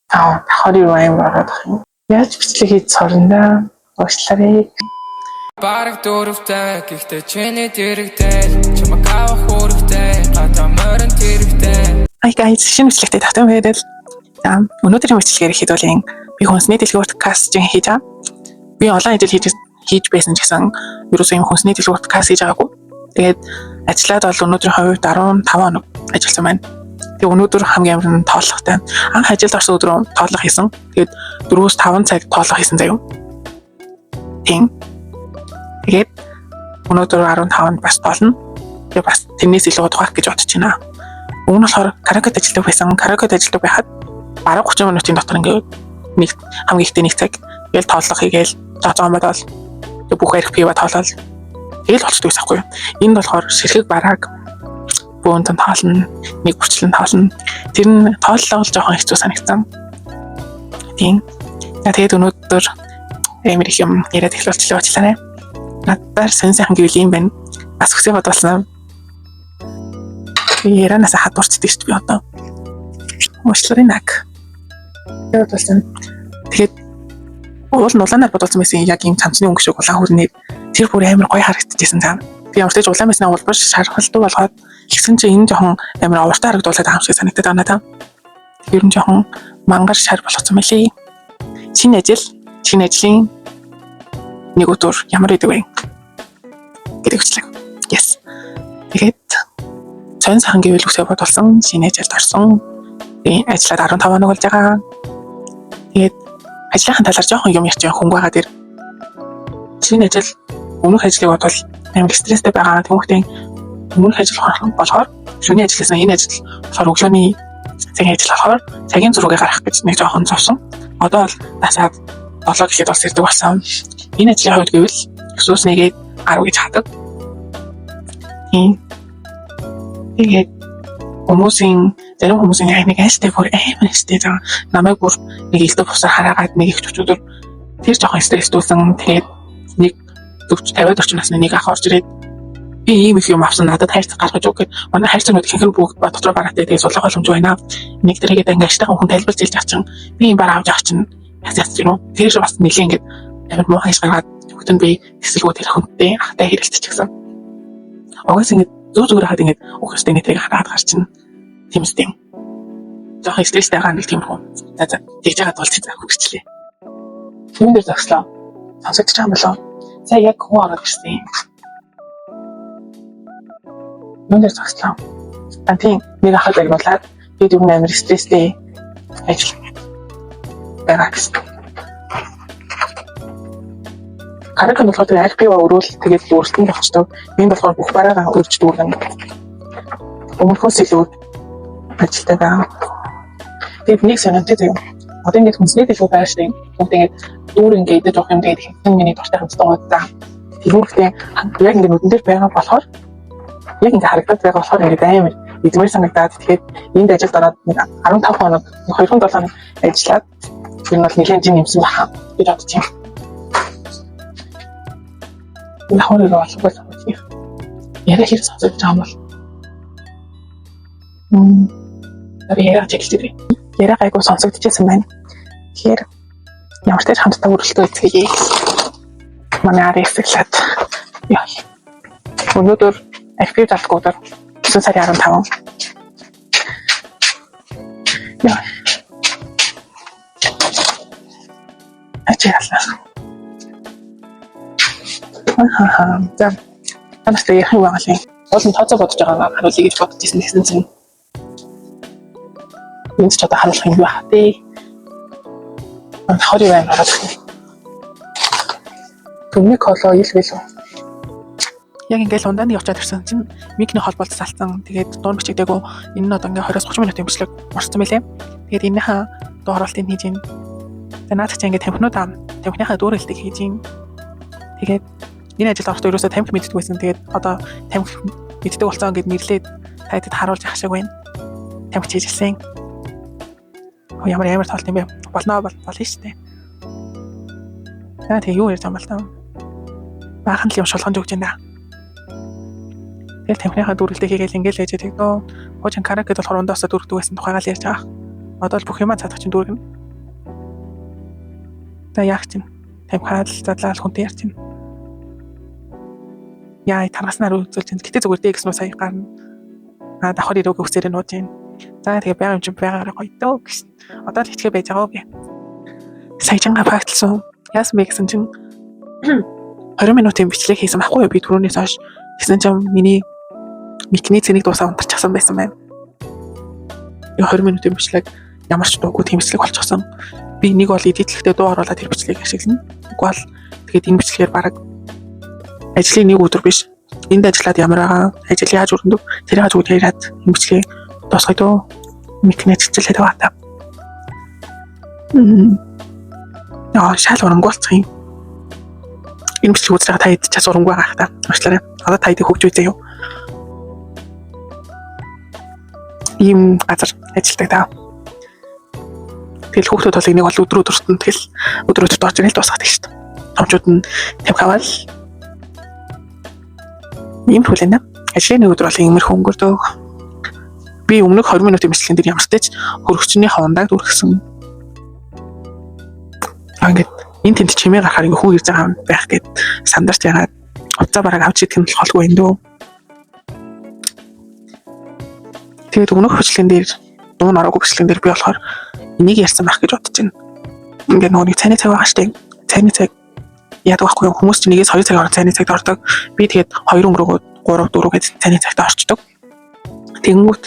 давхар юу аим ороод ах юм. Яаж бичлэг хийж сорно уучлаарай. Бараг дөрөвтэй гэхдээ чиний дэрэгтэй чамаг авах үүрэгтэй гадаа морин тэрэгтэй. Hi guys, шинэ бичлэгтэй татсан байдаг. За өнөөдрийн бичлэгээр ихэд би хүнсний дэлгүүр подкаст хийж байгаа. Би олон ажил хийж байсан ч гэсэн ерөөсөө юм хүнсний дэлгүүр подкаст хийж байгаагүй. Тэгээд ажиллаад бол өнөөдрийн хувьд 15 хоног ажилласан байна. Тэгээ өнөөдөр хамгийн амар нь тооллоготой. Анх ажилд орсон өдрөө тооллого хийсэн. Тэгээд 4-5 цаг тооллого хийсэн заяа. Тэгээд өнөөдөр 15-нд бас тоолно. Тэгээ бас тэрнээс илүү тухайх гэж бодож байна. Өмнө нь болохоор караокед ажилладаг байсан. Караокед ажилладаг байхад бараг 30 минутын дотор ингээд нэг хамгийн ихтэй нэг цаг гээл тооллого хийгээл зооцоон бодвол бүх RP-ва тоолол тэгэл болчихдог байсан хгүй юу. Энд болохоор ширхэг бараг бөөнд тоолно, нэг бүрчлэн тоолно. Тэр нь тооллого л жоохон хэцүү санагдсан. Тэгээд өнөөдөр амар их юм яриад эхлүүлчихлээ уучлаарай. Надаар сонирхсан гэвэл юм байна. Бас хүсээ бодволсон. Ярианаас хадуурчдаг шүү дээ би одоо. Уучлаарай наг. Тэгээд уул нулаанаар бодволсон байсан яг юм цамцны өнгө шиг улаан хүрнээр тэр бүр амар гоё харагдчихсэн цаа. Би ямар ч улаан байснаа улбар шархалдаг болгоод ихсэн чинь энэ жоохон амар овртой харагдуулаад байгаа юм шиг санагдаад байна надаа. Тэр нь жоохон мангар шар болгоцсон мөлий. Шинэ ажлын нэг өдөр ямар байдаг вэ? Гэдэг үчлэг. Yes. Тэгээд цон сайхан гэвэл үсээ бодулсан шинэ ажилд орсон. Тэгээд ажиллаад 15 хоног болж байгаа. Тэгээд ажлынхаа талаар жоохон юм ярьж байгаа хөнгө байгаа дэр. Шинэ ажил өмнөх ажлыг бодвол амар стресстэй байгаа. Тэгмээ өмнөх ажил болохоор шөнийн ажилласан энэ ажил болохоор өглөөний цагийн ажил болохоор цагийн зургийг гаргах гэж нэг жоохон зовсон. Одоо бол насаад 7 гэхэд бас ирдэг болсон. Энэ ажлын хувьд гэвэл өсөөс нэгээд 10 гэж хаадаг. Тэгээд зарим хүмүүсийн яг нэг айлтай бүр амар ихтэй зам намайг бүр нэг илтэ бусаар хараагаад нэг их өчигдөр тэр жоохон стресстүүлсэн. Тэгээд нэг 40-50 насны нэг ах орж ирээд би ийм их юм авсан надад хайрцаг гаргаж өг гэд манай хайрцагнууд ихэнх нь бүгд дотроо бараатай тэгээд сулах боломж байна. Нэг тэрийгээд ингээд аштайхан хүн тайлбарч хэлж авчин би юм бараа авч авах чинь яц юм уу? Тэр бас нэлийн ингээд амар муу хайш гаргаад бүгд нь би тэсэлгөө тэр хүнтэй ахтай хэрэлцчихсэн. Огоос ингээд зүгээр хаад ингээд өгөхтэй нэтэйг хараад гарчин тийм үстэй. Жохон стресстэй байгаа нэг тийм хүн. За тэгж байгаа тул цэцэг хөвчлээ. Юм дээр зогслоо. Сонсогдож байгаа юм болоо. За яг хүн ороод ирсэн. Юм дээр зогслоо. Тийм нэг ахад байгуулаад би дүн амар стресстэй ажил байгаа гэсэн. Караокед болохоор RP-ва өрөөл тэгээд өөрсдөө болчтой. Энд болохоор бүх бараагаа өрж дүүргэн. Өмнөхөөс илүү ажилтай байгаа. Тэгээд нэг санаатай юм. Одоо ингэж хүнсний дэлгүүр байгаа шүү дээ. Тэгээд дүүр ингээд жоох юм тэгээд хэдэн миний дуртай хамтдаа удаа. Тэрүүгтэй яг ингэ нүдэн дээр байгаа болохоор яг ингэ харагдаад байгаа болохоор ингэ амар эдгээр санагдаад тэгээд энд ажилд ороод 15 хоног 2-7 хоног ажиллаад тэр нь бол нэлээд жин нэмсэн баха гэж бодож байна. Нахороо болохгүй санагдчих. Яриа хэрэг сонсож байгаа юм бол. Яриа чиглэлтэй. Яриа гайгүй сонсогдчихсан байна. Тэгэхээр ямар ч тач хамтдаа өрөлтөө эцгээе. Манай ари эсэглээд. Яа. Өнөөдөр RP залгуудаар 9 сарын 15. Яа. Ачаалаа. За. Танаас ярих юм байгаа юм. Олон тооцоо бодож байгаагаа харуулъя гэж бодож ирсэн гэсэн чинь. Энд ч одоо харуулах юм байна тий. Хори байна хараад. Түмний коло илгэлөө. Яг ингээл ундааны явчаад ирсэн чинь микний холболт салсан. Тэгээд дуун бичигдээгүй энэ нь одоо ингээ 20-30 минутын бичлэг орсон мэлээ. Тэгээд энэхээ дуу хоолтыг хийж ийн. Тэгээд наад чи ингээ тамхиныхаа дүүрэлтийг хийж ийн. Тэгээд энэ ажил орохтой ерөөсөө тамхи мэддэг байсан. Тэгээд одоо тамхи мэддэг болсон гэд нэрлээд тайдад харуулж явах шиг байна. Тамхи хийжсэн. Ямар тоолт юм бэ? Болно шүү дээ. Тэгээ юу ярьж байгаа юм бол таа. Баахан л юм шулган зүгж байна. Тэгэл тамхиныхаа дүүрэлтийг хийгээл ингээл ээжээ тэгдөө. Хуучин караокед болохоор ундаасаа дүүрдэг байсан тухайгаа л ярьж байгаа. Одоо л бүх юмаа цаадах чинь дүүргэнэ. За яах чинь? Тамхиал задлал хүнтэй яар чинь. Яа таргаснаар үзүүлж чинь. Гэтэ зүгээр дээ гэсэн сая гарна. Давхар ирээгүй үсээрээ нууж гин. За тэгээ байгаа юм чинь байгаараа гоё дөө гэсэн. Одоо л хичгээ байж байгаа уу гэ. Саяжингаа фактлсан. Яасан бэ гэсэн чинь 20 минутын бичлэг хийсэн байхгүй юу би түрүүнээс хойш. Тэгсэн чинь миний микний цэнийг дуусаа унтарчихсан байсан байна. 20 минутын бичлэг ямар ч дуугүй тийм бичлэг болчихсон. Би нэг бол эдитлэхдээ дуу оруулаад тэр бичлэгийг ашиглана. Нэг бол тэгээд энэ бичлэгээр баг ажлын нэг өдөр биш. Энд ажиллаад ямар байгаа, ажил яаж өрнөдөг, тэрийг зүгээр яриад энэ бичлэгийг дуусгая дөө. Микний чичлээд байгаа та. Шал урамгүй болчих юм. Энэ бичлэг үзэж та хэд час урамгүй байгаа хта. Уучлаарай. Одоо та хэд хөгж үзээ юу? Ийм газар ажилладаг та. Тэгэл хүүхдүүд бол энийг бол өдрөд тэгэл өдрөд дооч ирэл дуусгадаг шүү дээ. Томчууд нь тамхивал ийм хүлээнэ. Ажлын нэг өдөр бол иймэрхүү өнгөрдөг. Би өмнөх 20 минутын бичлэгэн дээр ямар ч тач хөрөгчний хавандаг дүрхсэн. Ингээд энэ тэнд чимээ гарахаар ингээ хүү ирж байгаа юм байх гэд сандарч ягаад уцаа бараг авч идэх юм болохгүй юм дөө. Тэгээд өмнөх бичлэгэн дээр дуу нараагүй бичлэгэн дээр би болохоор энийг ярьсан байх гэж бодож байна. Ингээ нөгөө цайны цаг байгаа штеп. Цайны цаг яадаг байхгүй хүмүүс чинь нэгээс 2 цаг ороод цайны цагт ордог. Би тэгээд 2 өнгөрөөгөө 3 4 гэж цайны цагт орчдөг. Тэнгүүт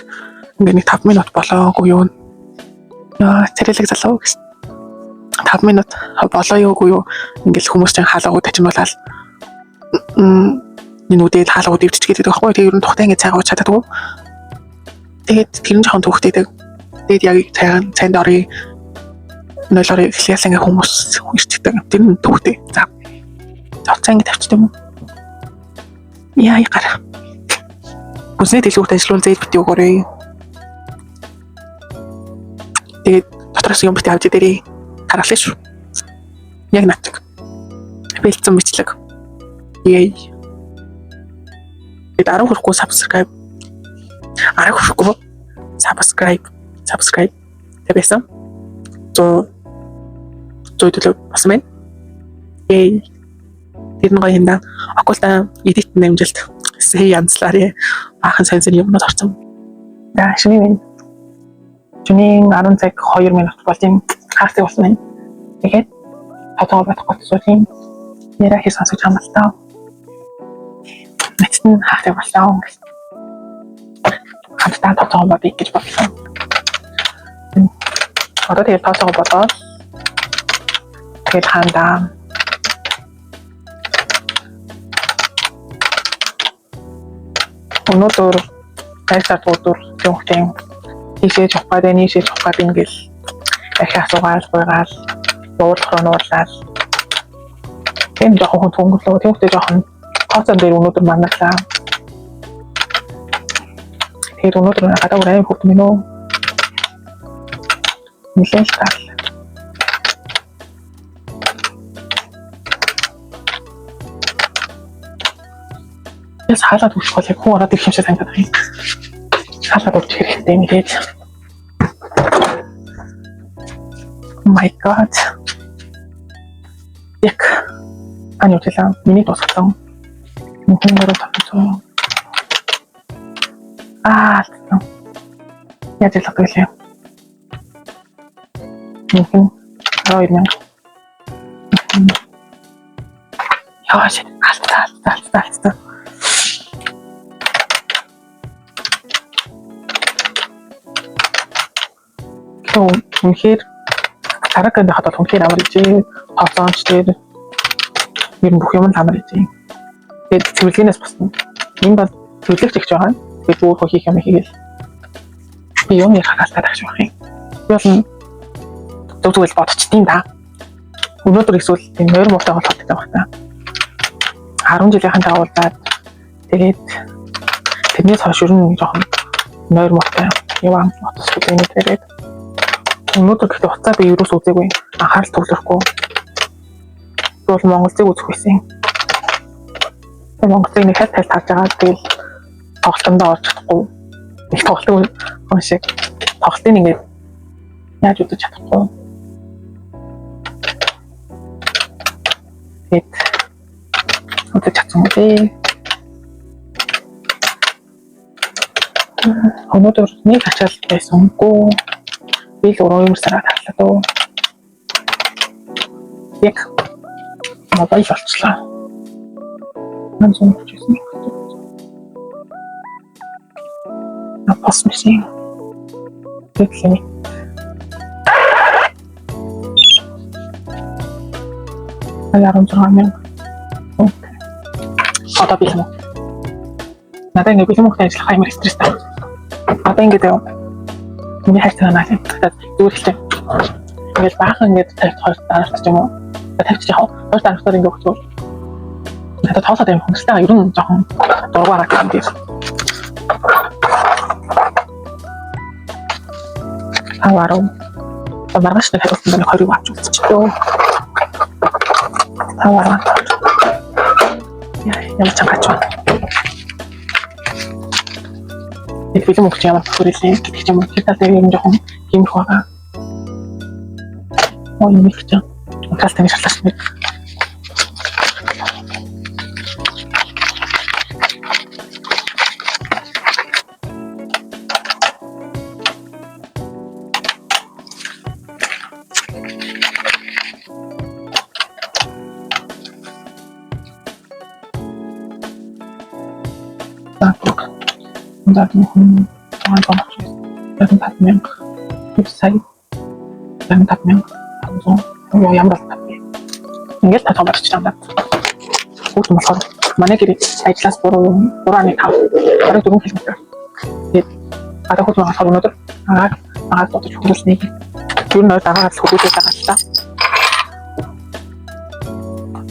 ингээ нэг 5 минут болоогүй юу. Царилэг залуу гэсэн. 5 минут болоо юугүй юу. Ингээл хүмүүс чинь хаалгагуу тачимуулаад энэ үдээд хаалгагуу дэвчиж гэдэг байхгүй. Тэгээд ер нь тухтай ингээ цайгаа чаддаг. Тэгээд тэр нь жоохон төвхтэйдэг. Тэгээд яг цайнд орё. Нойлорыг эхлээл ингээ хүмүүс ирчихдэг. Тэр нь төвхтэй. За. Цайг ингээ тавьчихдаг юм. Яа гараа. Бүсний дэлгүүрт ажиллавал зээл бити өгөөрэй. Тэгээд дотроос юм бити авч идэрэй. Харгалаа шүү. Яг наачиг. Бэлдсэн бичлэг. Яй. Тэгээд 10 хүрэхгүй subscribe. 10 хүрэхгүй subscribe тавьсан. Зөөлөг бас мэн. Яй. Тэр нэг юм даа. Окулта edit нэмжилт. Сэй янзлаарэ. Баахан сайн юмнууд орсон. За шинэ Жүний 10 цаг 2 минут болж юм хаагтыг болсон юм. Тэгээд хатгаа батгах гэсэн нэрээ хийсэн сонсож байгаа юм л таа. Мэдсэн хаагтыг боллоо. Хамтдаа тоцоо бий гэж бодлоо. Одоо тэгээд тоцоо бодоод тэгээд хаандаа өнөөдөр тайлбар өдөр зөвхөн ийшээ чухаад нийшээ чухаад ингээл дахиад асуугаал буйгаал уурлахроо нуурлаад тийм жоохон хөнгөлөө тиймтэй жоохон тооцоон дээр өнөөдөр мандлаа. Тэгээд өнөөдөр гадаа урайм хөвт минь үү нэлээд тал. Яс хаалт өгөх яг хүн ороод ирэх юм шиг санагдаад байна. Хаалт өгөх хэрэгтэй нэлээд. My God. Яг аний утилаа миний тусгасан. Мөн мөрөд тавцсан. Яаж ялах гэлээ. Мөн 2000. Яаш алт. То үнэхээр тараканд хатал үнэхээр амар ижээ хавцаанч дээр ер нь бүх юм амар ижээ. Тэгээд цэвэрлэгнээс босна. Энэ бол цэвэрлэгч гэж байгаа. Тэгээд өөрөө хийх юм хийгээл. Би юм ярахаас таах шиг байна. Би бол зөвхөн бодчихдیں۔ Да. Өнөөдөр эсвэл тийм нойр муутай болох гэдэг байна. 10 жилийнхэн дагуулдаад тэгээд тэрнээс хойш ер нь жоохон нойр муутай яваа мотоциклын дээрээ өнөөдөр гэхдээ уцаа би юус үзээгүй анхаарал төвлөрөхгүй. Бол Монголыг үзэх байсан. Монголыг нэг хальт харж байгаа. Тэгэл тоглолтондоо орж чадахгүй. Их тоглолт шиг тоглолтын ингээд яаж үзэж чадахгүй. Тэгээд өдөр чадсан үү? Өнөөдөр нэг ачаал байсангүй. Би л өөрөө юм сараад хаалаа дөө. Яг мобайл болчихлоо. Ман зүүн хүчсэн. Апас мишин. Тэглэний. Аяаран зургаан. Окей. Одоо би юм. Надад ингэ бэлэн мөхтэй ажиллах амар стресстэй. Одоо ингэ дэв. Миний хайрцаг наа гэдэг зүгээр хэлээ. Ингээл баахан ингэ тавьчихаар дараач юм уу? Тавьчих яах вэ? Хоёр дараагаар ингэ өгчөө. Надад тоосоод юм хөнгөстэй ер нь жоохон дургаараа гэх юм. Авааруу. Маргааш нэг хариулсан байна 20 авч үзчихлээ. Аваараа. Ямар чангач байна. Нэг бэлэн мөхч ямар хүрээлээ гэдэг юм уу? Тэр талаар юм жоохон гэмх байгаа. Ой нэг ч юм. Угаас тань шалгаж байна. Дат мөн таан татмын вебсайт таан татмын амзон ямар татмын ингээд татах болчихсон даа. Хүүхдэн болохоор манай гэр ажлаас буруу 3.5 24 км. Тэгээд одоо хүүхдэн болохоор өнөөдөр агаар бодож хөдөлсөнийг юу нэр дагаад хөдөлж байгаа л та.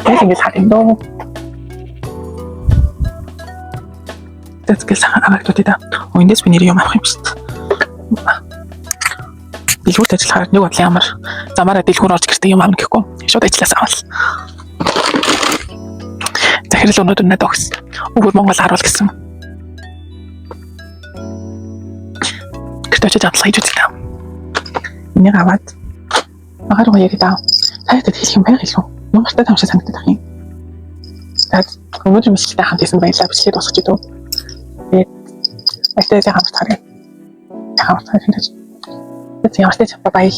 Тэгээд ингээд хатин доо. Тэтгэл агуултуудаа өндөөс би нэр юм авах юм шүү дээ. Билгүүрт ажиллахаар нэг бодлоо ямар замаараа дэлгүүр орж гэртээ юм аавна гэхгүй. Шууд ажилласаа авал. Захирал өнөөдөр надад өгс. Өвөр Монгол харуул гэсэн. Гэртээ очиж адлаа гэж үзлээ. Энийг аваад агаар гоё гэдэг. Тайлбар хэлэх юм байх илүү. Ямартай тамшаа санагдах юм. Тэгээд өнөөдөр мистэй хамт исэн баялаа бичлээ дуусгаж идв. Айтай хамт харъя. Хамт харъя. Бид ямар ч бай.